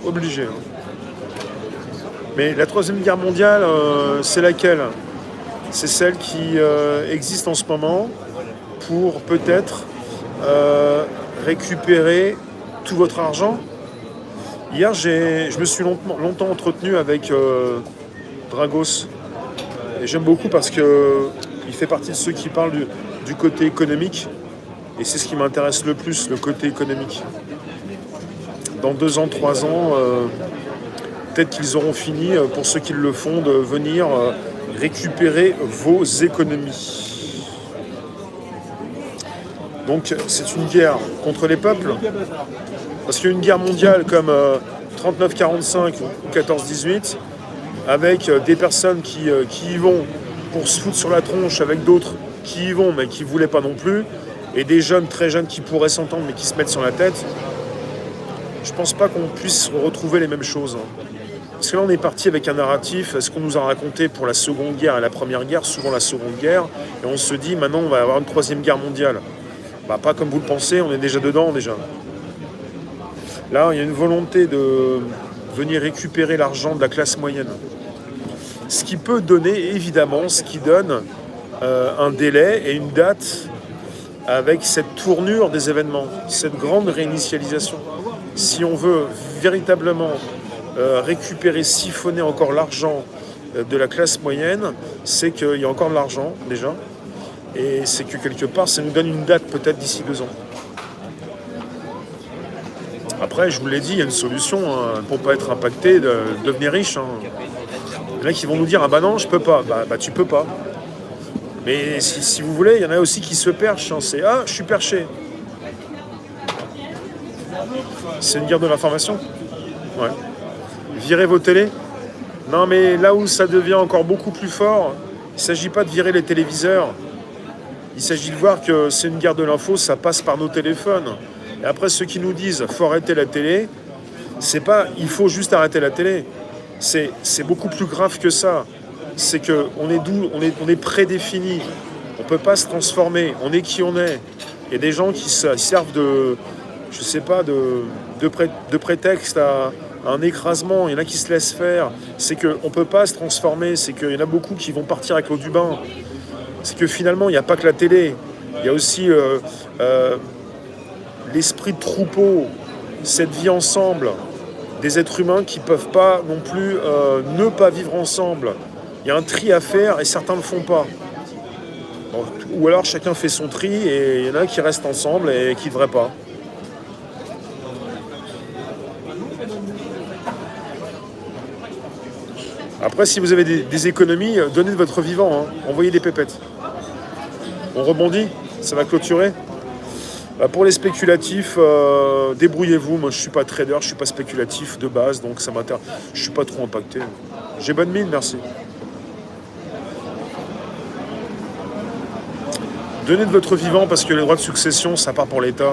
obligé. Mais la Troisième Guerre mondiale, c'est laquelle? C'est celle qui existe en ce moment pour peut-être récupérer tout votre argent. Hier, je me suis longtemps entretenu avec Dragos. Et j'aime beaucoup parce qu'il fait partie de ceux qui parlent du côté économique. Et c'est ce qui m'intéresse le plus, le côté économique. Dans 2 ans, 3 ans, peut-être qu'ils auront fini, pour ceux qui le font, de venir récupérer vos économies. Donc c'est une guerre contre les peuples. Parce qu'il y a une guerre mondiale comme 39-45 ou 14-18, avec des personnes qui y vont pour se foutre sur la tronche, avec d'autres qui y vont mais qui ne voulaient pas non plus, et des jeunes, très jeunes, qui pourraient s'entendre mais qui se mettent sur la tête. Je ne pense pas qu'on puisse retrouver les mêmes choses. Parce que là, on est parti avec un narratif, ce qu'on nous a raconté pour la Seconde Guerre et la Première Guerre, souvent la Seconde Guerre, et on se dit, maintenant, on va avoir une Troisième Guerre mondiale. Bah, pas comme vous le pensez, on est déjà dedans, déjà. Là, il y a une volonté de venir récupérer l'argent de la classe moyenne. Ce qui peut donner, évidemment, ce qui donne un délai et une date avec cette tournure des événements, cette grande réinitialisation. Si on veut véritablement récupérer, siphonner encore l'argent de la classe moyenne, c'est qu'il y a encore de l'argent, déjà, et c'est que quelque part, ça nous donne une date peut-être d'ici 2 ans. Après, je vous l'ai dit, il y a une solution pour ne pas être impacté, de devenir riche. Il y en a qui vont nous dire, ah bah non, je peux pas. Bah tu peux pas. Mais si vous voulez, il y en a aussi qui se perchent. C'est, ah, je suis perché. C'est une guerre de l'information. Ouais. Virez vos télés. Non, mais là où ça devient encore beaucoup plus fort, il ne s'agit pas de virer les téléviseurs. Il s'agit de voir que c'est une guerre de l'info, ça passe par nos téléphones. Et après, ceux qui nous disent faut arrêter la télé, c'est pas il faut juste arrêter la télé. C'est beaucoup plus grave que ça. C'est qu'on est on est prédéfini. On ne peut pas se transformer. On est qui on est. Il y a des gens qui servent de, je sais pas, de prétexte à un écrasement. Il y en a qui se laissent faire. C'est qu'on ne peut pas se transformer. C'est qu'il y en a beaucoup qui vont partir avec l'eau du bain. C'est que finalement, il n'y a pas que la télé. Il y a aussi l'esprit de troupeau, cette vie ensemble, des êtres humains qui ne peuvent pas non plus ne pas vivre ensemble. Il y a un tri à faire et certains ne le font pas. Donc, ou alors chacun fait son tri et il y en a qui restent ensemble et qui ne devraient pas. Après, si vous avez des économies, donnez de votre vivant, envoyez des pépettes. On rebondit, ça va clôturer. Pour les spéculatifs, débrouillez-vous. Moi, je ne suis pas trader, je ne suis pas spéculatif de base, donc ça m'intéresse. Je ne suis pas trop impacté. J'ai bonne mine, merci. Donnez de votre vivant parce que les droits de succession, ça part pour l'État.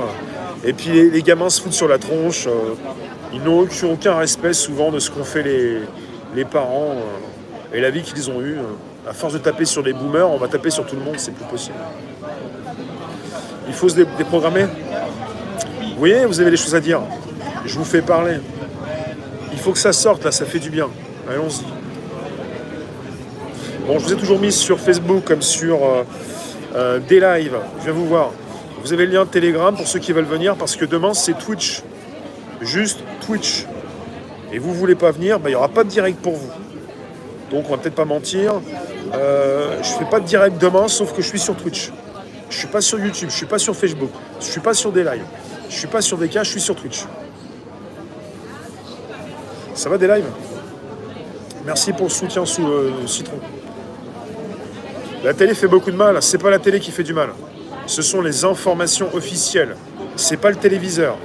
Et puis les gamins se foutent sur la tronche. Ils n'ont aucun respect souvent de ce qu'ont fait les parents et la vie qu'ils ont eue. À force de taper sur les boomers, on va taper sur tout le monde, c'est plus possible. Il faut se déprogrammer. Vous voyez, vous avez des choses à dire. Je vous fais parler. Il faut que ça sorte, là, ça fait du bien. Allons-y. Bon, je vous ai toujours mis sur Facebook comme sur des lives. Je viens vous voir. Vous avez le lien de Telegram pour ceux qui veulent venir parce que demain, c'est Twitch. Juste Twitch. Et vous ne voulez pas venir, il n'y aura pas de direct pour vous. Donc, on va peut-être pas mentir. Je ne fais pas de direct demain, sauf que je suis sur Twitch. Je ne suis pas sur YouTube, je ne suis pas sur Facebook, je ne suis pas sur des lives, je ne suis pas sur des cas, je suis sur Twitch. Ça va des lives? Merci pour le soutien sous le citron. La télé fait beaucoup de mal, c'est pas la télé qui fait du mal. Ce sont les informations officielles. C'est pas le téléviseur.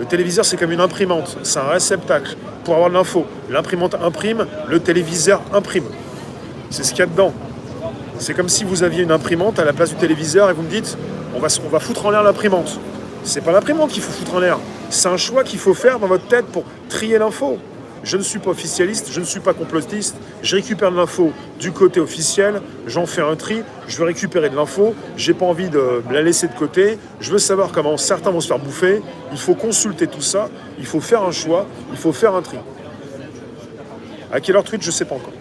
Le téléviseur, c'est comme une imprimante, c'est un réceptacle pour avoir de l'info. L'imprimante imprime, le téléviseur imprime. C'est ce qu'il y a dedans. C'est comme si vous aviez une imprimante à la place du téléviseur et vous me dites on va foutre en l'air l'imprimante. C'est pas l'imprimante qu'il faut foutre en l'air. C'est un choix qu'il faut faire dans votre tête pour trier l'info. Je ne suis pas officialiste, je ne suis pas complotiste. Je récupère de l'info du côté officiel, j'en fais un tri, je veux récupérer de l'info, j'ai pas envie de la laisser de côté, je veux savoir comment certains vont se faire bouffer. Il faut consulter tout ça, il faut faire un choix, il faut faire un tri. À quelle heure tweet, je ne sais pas encore.